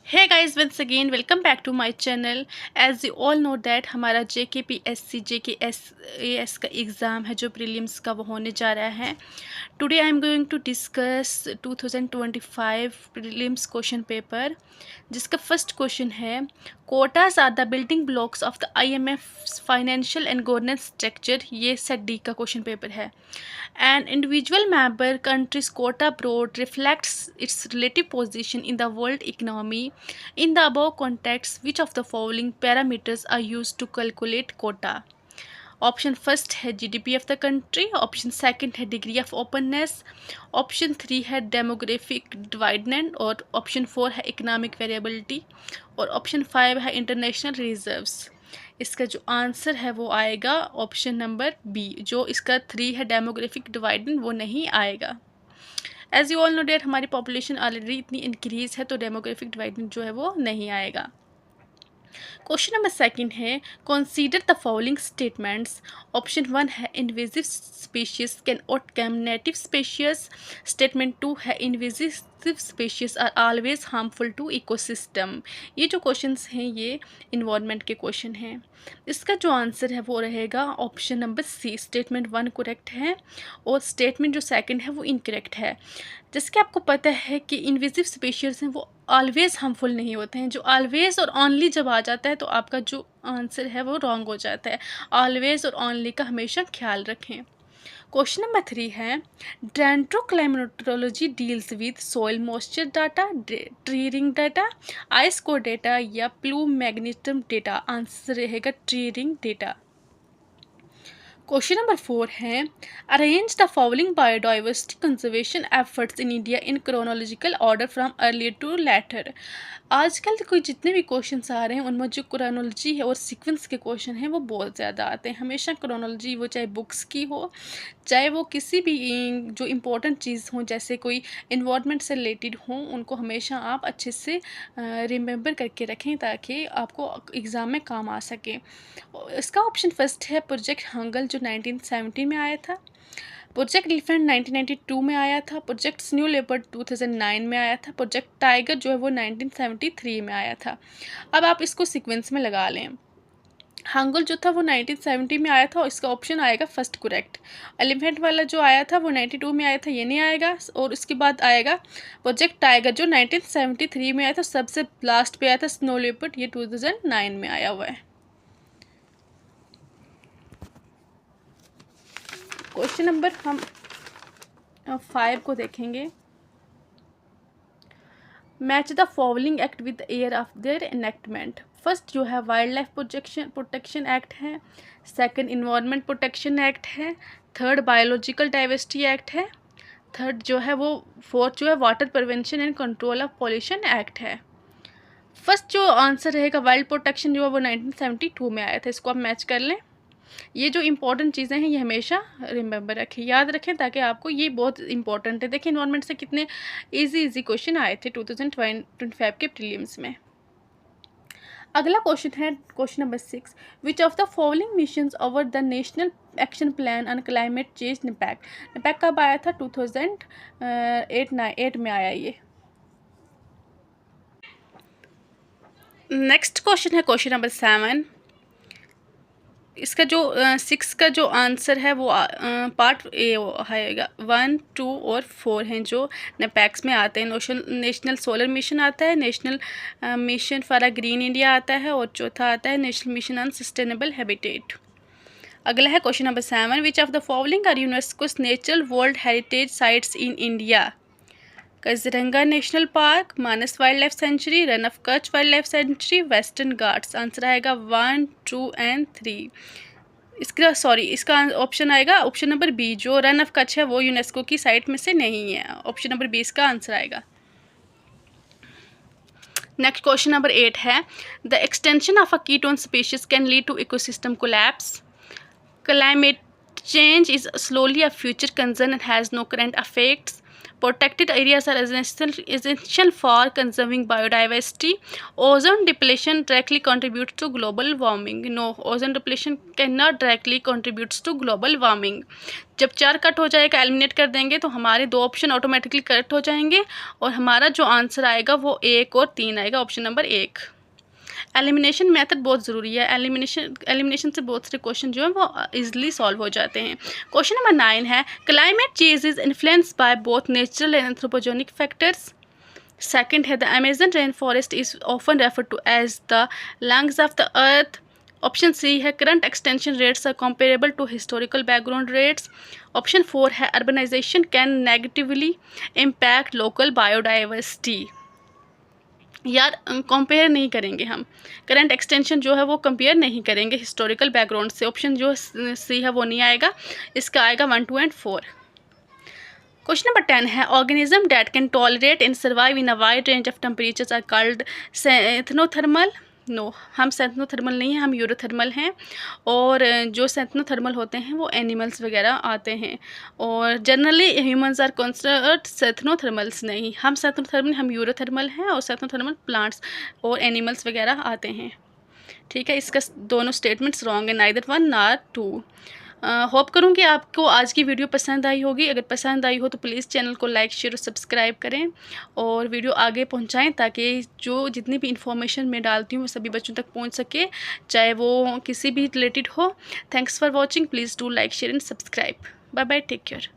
Hey guys, once again welcome back to my channel. As you all know that हमारा JKPSC JKSAS का exam है जो prelims का वो होने जा रहा है. Today I am going to discuss 2025 prelims question paper जिसका फर्स्ट क्वेश्चन है quotas are the building blocks of the IMF financial and governance structure. ये सेट डी का क्वेश्चन पेपर है. An individual member country's quota abroad reflects its relative position in the world economy. In the above context, which of the following parameters are used to calculate quota? Option first है GDP of the country, option second है degree of openness, option three है demographic dividend और option four है economic variability और option five है international reserves. इसका जो answer है वो आएगा ऑप्शन नंबर बी. जो इसका थ्री है डेमोग्राफिक डिवाइडेंट वो नहीं आएगा. As you all know that हमारी पॉपुलेशन ऑलरेडी इतनी इंक्रीज है तो डेमोग्राफिक डिवाइडेंट जो है वो नहीं आएगा. क्वेश्चन नंबर सेकंड है consider the following statements. Option one है invasive species can outcome native species. Statement two है invasive species are always harmful to ecosystem. ये जो क्वेश्चंस हैं ये इन्वायरमेंट के क्वेश्चन हैं. इसका जो आंसर है वो रहेगा option number C. Statement one correct है और स्टेटमेंट जो सेकंड है वो इनकरेक्ट है. जैसे कि आपको पता है कि इन्वेजिव स्पीशीज हैं वो ऑलवेज हार्मफुल नहीं होते हैं. जो ऑलवेज और ओनली जब आ जाता है तो आपका जो आंसर है वो रॉन्ग हो जाता है. ऑलवेज और ओनली का हमेशा ख्याल रखें. क्वेश्चन नंबर थ्री है dendroclimatology deals with soil moisture data, tree ring data, ice core data या प्लूम मैग्नेटिज्म डेटा. आंसर रहेगा tree ring data. Question number four है arrange the following biodiversity conservation efforts in India in chronological order from earlier to later. आजकल कोई जितने भी questions आ रहे हैं उनमें जो क्रोनोलॉजी है और सीक्वेंस के क्वेश्चन हैं वो बहुत ज़्यादा आते हैं. हमेशा क्रोनोलॉजी वो चाहे बुक्स की हो चाहे वो किसी भी जो इम्पोर्टेंट चीज़ हो जैसे कोई इन्वायरमेंट से रिलेटेड हो उनको हमेशा आप अच्छे से रिमेंबर करके रखें ताकि आपको एग्ज़ाम में काम आ सके. इसका ऑप्शन फर्स्ट है प्रोजेक्ट हंगल जो 1970 में आया था. प्रोजेक्ट एलिफेंट 1992 में आया था. प्रोजेक्ट स्नो लेपर्ड 2009 में आया था. प्रोजेक्ट टाइगर जो है वो 1973 में आया था. अब आप इसको सीक्वेंस में लगा लें. हंगल जो था वो 1970 में आया था और इसका ऑप्शन आएगा फर्स्ट करेक्ट. एलिफेंट वाला जो आया था वो 92 में आया था, ये नहीं आएगा. और उसके बाद आएगा प्रोजेक्ट टाइगर जो 1973 में आया था. सबसे लास्ट पे आया था स्नो लेपर्ड, ये 2009 में आया हुआ है. क्वेश्चन नंबर हम 5 को देखेंगे. Match the following act with air of their enactment. First जो है वाइल्ड लाइफ प्रोटेक्शन एक्ट है. सेकंड इन्वायरमेंट प्रोटेक्शन एक्ट है. थर्ड बायोलॉजिकल डाइवर्सिटी एक्ट है. थर्ड जो है वो फोर्थ जो है water prevention and control of pollution act है. फर्स्ट जो आंसर रहेगा वाइल्ड प्रोटेक्शन जो है वो 1972 में आया था. इसको आप मैच कर लें. ये जो इंपॉर्टेंट चीज़ें हैं ये हमेशा रिमेंबर रखें, याद रखें ताकि आपको ये बहुत इंपॉर्टेंट है. देखिए इन्वायरमेंट से कितने इजी क्वेश्चन आए थे 2025 के प्रीलिम्स में. अगला क्वेश्चन है question number 6. Which of the following missions over the national action plan on climate change निपैक. निपैक कब आया था? 2008 में आया ये. नेक्स्ट क्वेश्चन है क्वेश्चन नंबर 7. इसका जो 6 का जो आंसर है वो पार्ट ए आएगा. 1, 2 और 4 हैं जो नेपैक्स में आते हैं. नेशनल सोलर मिशन आता है, national mission for a green India आता है और चौथा आता है national mission on sustainable habitat. अगला है question number 7. Which of the following are UNESCO's natural world heritage sites in India. Kaziranga National Park, Manas Wildlife Sanctuary, Rann of Kutch Wildlife Sanctuary, Western Ghats. Answer आएगा 1, 2 and 3. इसका option आएगा option number B. जो Rann of Kutch है वो UNESCO की site में से नहीं है. ऑप्शन नंबर बी इसका आंसर आएगा. नेक्स्ट क्वेश्चन नंबर 8 है the extension of a keystone species can lead to ecosystem collapse. Climate change is slowly a future concern and has no current effects. Protected areas are essential for conserving biodiversity. Ozone depletion directly contributes to global warming. No, ozone depletion cannot directly contributes to global warming. जब 4 cut हो जाएगा, eliminate कर देंगे, तो हमारे 2 option automatically cut हो जाएंगे और हमारा जो आंसर आएगा वो 1 और 3 आएगा, ऑप्शन नंबर 1। एलिमिनेशन मेथड बहुत ज़रूरी है। एलिमिनेशन से बहुत सारे क्वेश्चन जो है वो इजीली सॉल्व हो जाते हैं। क्वेश्चन नंबर 9 है, climate change is influenced by both natural and anthropogenic factors. Second है, the Amazon rain forest is often refer to as the lungs of the earth. Option C है, current extension rates are comparable to historical background rates. Option 4 है, urbanisation can negatively impact local biodiversity. यार compare नहीं करेंगे हम, current extension जो है वो compare नहीं करेंगे हिस्टोरिकल बैकग्राउंड से। ऑप्शन जो सी है वो नहीं आएगा, इसका आएगा 1, 2 एंड 4। क्वेश्चन नंबर 10 है, organism that can tolerate and survive in a wide range of temperatures are called senthnothermal. No, हम सेंथनोथर्मल नहीं हैं, हम यूरोथर्मल हैं। और जो सेंथनोथर्मल होते हैं वो एनिमल्स वगैरह आते हैं, और जनरली ह्यूमंस आर कंसिडर्ड सेंथनोथर्मल्स। नहीं, हम सेंथनोथर्मल, हम यूरोथर्मल हैं, और सेंथनोथर्मल प्लांट्स और एनिमल्स वगैरह आते हैं। ठीक है, इसका दोनों स्टेटमेंट्स रॉन्ग है, नाइदर 1 नॉर 2। होप करूँगी आपको आज की वीडियो पसंद आई होगी। अगर पसंद आई हो तो प्लीज़ चैनल को लाइक, शेयर और सब्सक्राइब करें और वीडियो आगे पहुंचाएं, ताकि जो जितनी भी इंफॉर्मेशन मैं डालती हूँ वो सभी बच्चों तक पहुंच सके, चाहे वो किसी भी रिलेटेड हो। Thanks for watching. Please do like, share and subscribe. Bye bye, take care.